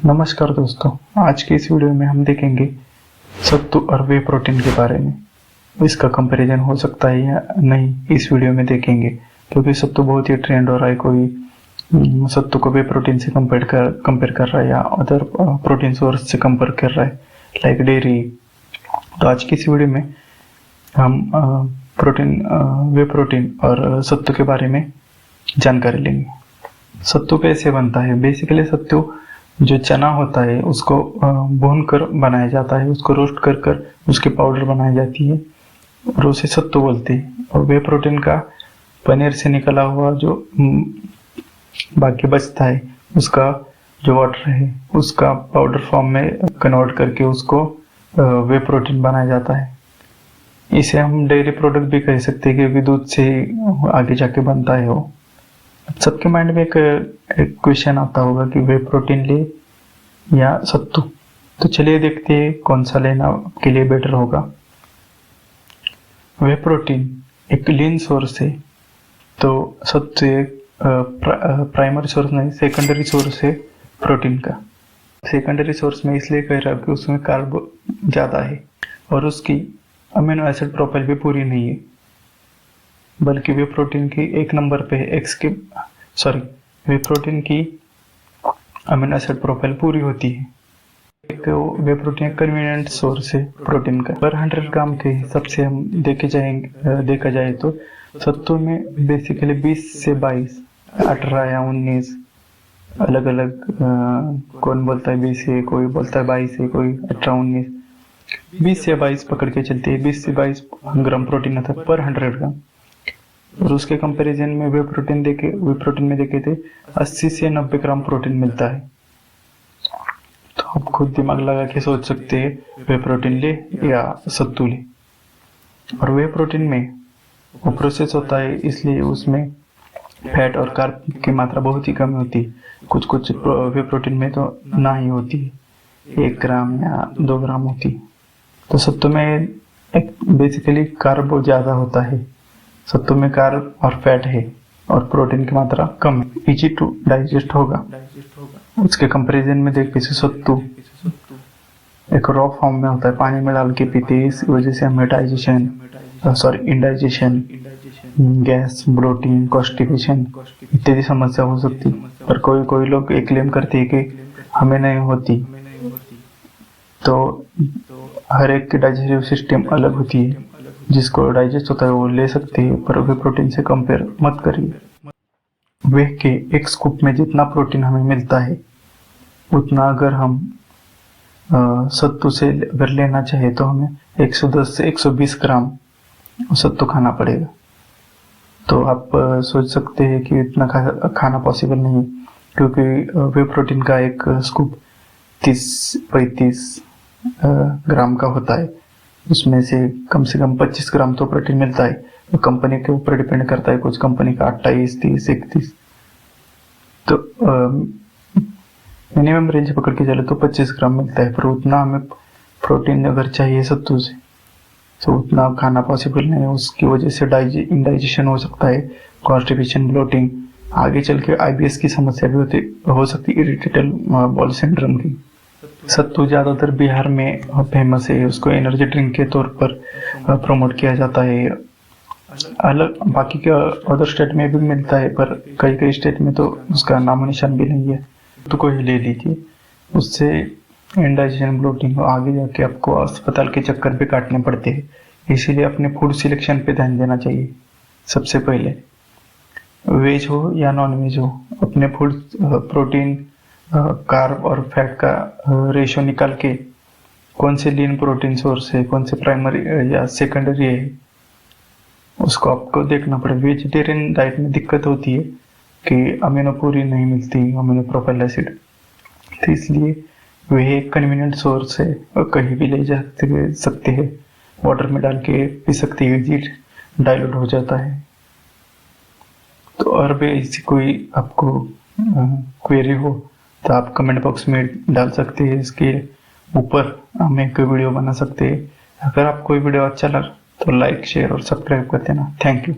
नमस्कार दोस्तों, आज के इस वीडियो में हम देखेंगे सत्तू और वे प्रोटीन के बारे में। इसका कंपैरिजन हो सकता है या नहीं, इस वीडियो में देखेंगे क्योंकि सत्तू बहुत ही ट्रेंड हो रहा है। कोई सत्तू को वे प्रोटीन से कंपेयर कर रहा है या अदर प्रोटीन सोर्स से कंपेयर कर रहा है, लाइक डेयरी। तो आज की इस वीडियो में हम वे प्रोटीन और सत्तू के बारे में जानकारी लेंगे। सत्तू कैसे बनता है? बेसिकली सत्तू जो चना होता है उसको भून कर बनाया जाता है, उसको रोस्ट कर कर उसकी पाउडर बनाई जाती है और उसे सत्तू बोलते हैं। और वे प्रोटीन का पनीर से निकला हुआ जो बाकी बचता है उसका जो वाटर है उसका पाउडर फॉर्म में कन्वर्ट करके उसको वे प्रोटीन बनाया जाता है। इसे हम डेयरी प्रोडक्ट भी कह सकते हैं क्योंकि दूध से आगे जाके बनता है वो। सबके माइंड में एक क्वेश्चन आता होगा कि वे प्रोटीन ले या सत्तू। तो चलिए देखते हैं कौन सा लेना के लिए बेटर होगा। वे प्रोटीन एक लीन सोर्स है, तो सत्तू एक प्राइमरी सोर्स नहीं, सेकेंडरी सोर्स है प्रोटीन का। सेकेंडरी सोर्स में इसलिए कह रहा हूँ कि उसमें कार्ब ज़्यादा है और उसकी अमीनो एसिड प्रोफाइल भी पूरी नहीं है, बल्कि वे प्रोटीन की एक नंबर पे है। वे प्रोटीन की अमीनो एसिड प्रोफाइल पूरी होती है। एक वे प्रोटीन कन्वीनियंट सोर्स है प्रोटीन का। पर 100 ग्राम के हिसाब से हम देखा जाए तो सत्तू में बेसिकली 20 से 22, 18 या 19 अलग अलग, कौन बोलता है 20 है, कोई बोलता है 22 है, कोई 18, 19, 20 से 22 पकड़ के चलते हैं। 20 से 22 ग्राम प्रोटीन आता है पर 100 ग्राम। और उसके कंपैरिजन में वे प्रोटीन में देखे थे 80 से 90 ग्राम प्रोटीन मिलता है। तो आप खुद दिमाग लगा के सोच सकते हैं वे प्रोटीन ले या सत्तू ले। और वे प्रोटीन में वो प्रोसेस होता है इसलिए उसमें फैट और कार्ब की मात्रा बहुत ही कम होती है। कुछ वे प्रोटीन में तो ना ही होती है, 1 ग्राम या 2 ग्राम होती है। तो सत्तू में बेसिकली कार्ब ज्यादा होता है। सत्तू में कार्ब और फैट है और प्रोटीन की मात्रा कम है, इजी टू डाइजेस्ट होगा। उसके कंपैरिजन में देख जैसे सत्तू एक रॉ फॉर्म में होता है, पानी में डाल के पीते हैं, इस वजह से हमें इंडाइजेशन, गैस, ब्लोटिंग, कॉन्स्टिपेशन इत्यादि समस्या हो सकती है। पर कोई लोग एक क्लेम करते हैं कि हमें नहीं होती। तो हर एक की डाइजेस्टिव सिस्टम अलग होती है, जिसको डाइजेस्ट होता है वो ले सकते हैं, पर वे प्रोटीन से कंपेयर मत करिए। वे के एक स्कूप में जितना प्रोटीन हमें मिलता है उतना अगर हम सत्तू से अगर लेना चाहे तो हमें 110 से 120 ग्राम सत्तू खाना पड़ेगा। तो आप सोच सकते हैं कि इतना खाना पॉसिबल नहीं, क्योंकि वे प्रोटीन का एक स्कूप 30-35 ग्राम का होता है। उसमें से कम 25 ग्राम तो प्रोटीन मिलता है। तो कंपनी के ऊपर डिपेंड करता है, कुछ कंपनी का 28, 30, 31। तो मिनिमम रेंज पकड़ के चले तो 25 ग्राम मिलता है। पर उतना हमें प्रोटीन अगर चाहिए सत्तू से तो उतना खाना पॉसिबल नहीं है। उसकी वजह से इंडाइजेशन हो सकता है, कॉन्स्टिपेशन, ब्लोटिंग, आगे चल के IBS की समस्या भी हो सकती है, इरिटेबल बाउल सिंड्रोम की। सत्तू ज्यादातर बिहार में फेमस है, उसको एनर्जी ड्रिंक के तौर पर प्रमोट किया जाता है। अलग बाकी के अदर स्टेट में भी मिलता है, पर कई स्टेट में तो उसका नामो निशान भी नहीं है। तो कोई ले लीजिए, उससे इंडाइजेशन, ब्लोटिंग आगे जाके आपको अस्पताल के चक्कर भी काटने पड़ते हैं। इसीलिए अपने फूड सिलेक्शन पे ध्यान देना चाहिए। सबसे पहले वेज हो या नॉन वेज हो, अपने फूड प्रोटीन, कार्ब और फैट का रेशियो निकाल के कौन से लीन प्रोटीन सोर्स है, कौन से प्राइमरी या सेकेंडरी है, उसको आपको देखना पड़ेगा। वेजिटेरियन डाइट में दिक्कत होती है कि अमीनो पूरी नहीं मिलती, अमीनो प्रोफाइल एसिड। तो इसलिए वह एक कन्वीनियंट सोर्स है और कहीं भी ले जा सकते हैं, वाटर में डाल के पी सकते हैं, इजी डाइल्यूट हो जाता है। तो और भी ऐसी कोई आपको क्वेरी हो तो आप कमेंट बॉक्स में डाल सकते हैं, इसके ऊपर हम एक वीडियो बना सकते हैं। अगर आपको वीडियो अच्छा लगा तो लाइक, शेयर और सब्सक्राइब कर देना। Thank you.